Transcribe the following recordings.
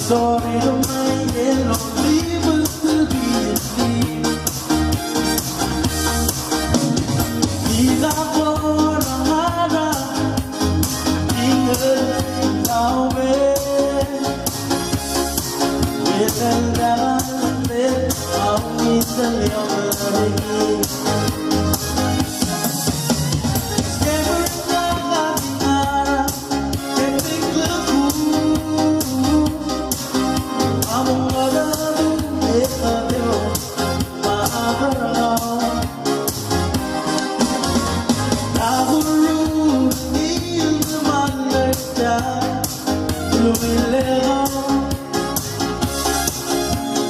Sorry to mind and only will still be asleep. Diga por amada, diga now with el galante, aún se le amaré.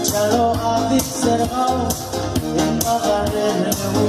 Chalo adik sergao en magarreo.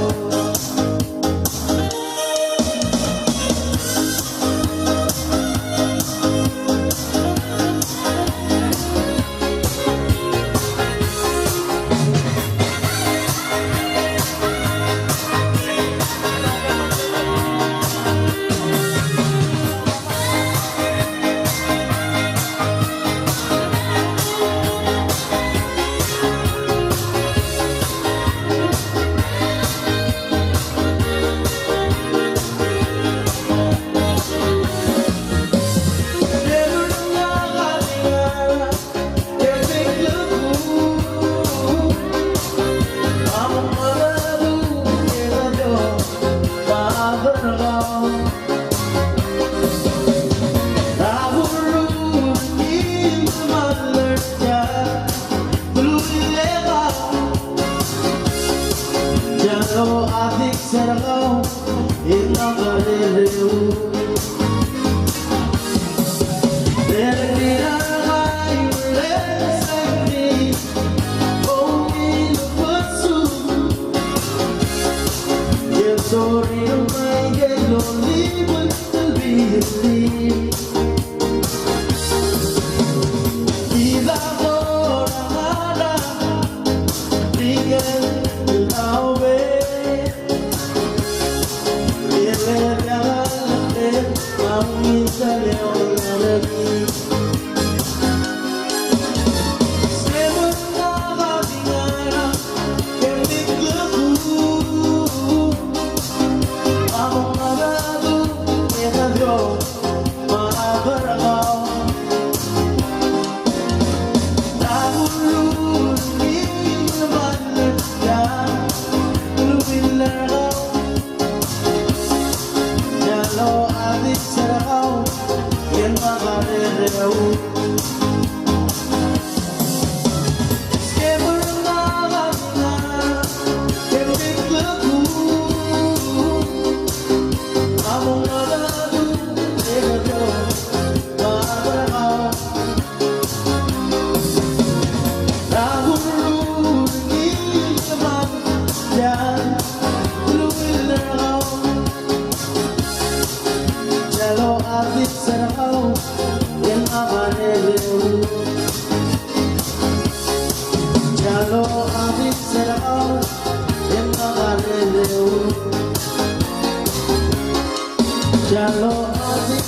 Chalo adik sergao en magarreo. Sorry to make it lonely, but still be asleep. Diga por amada, diga now with el galante, aún se le amaré. Chalo adik sergao en magarreo. Chalo adik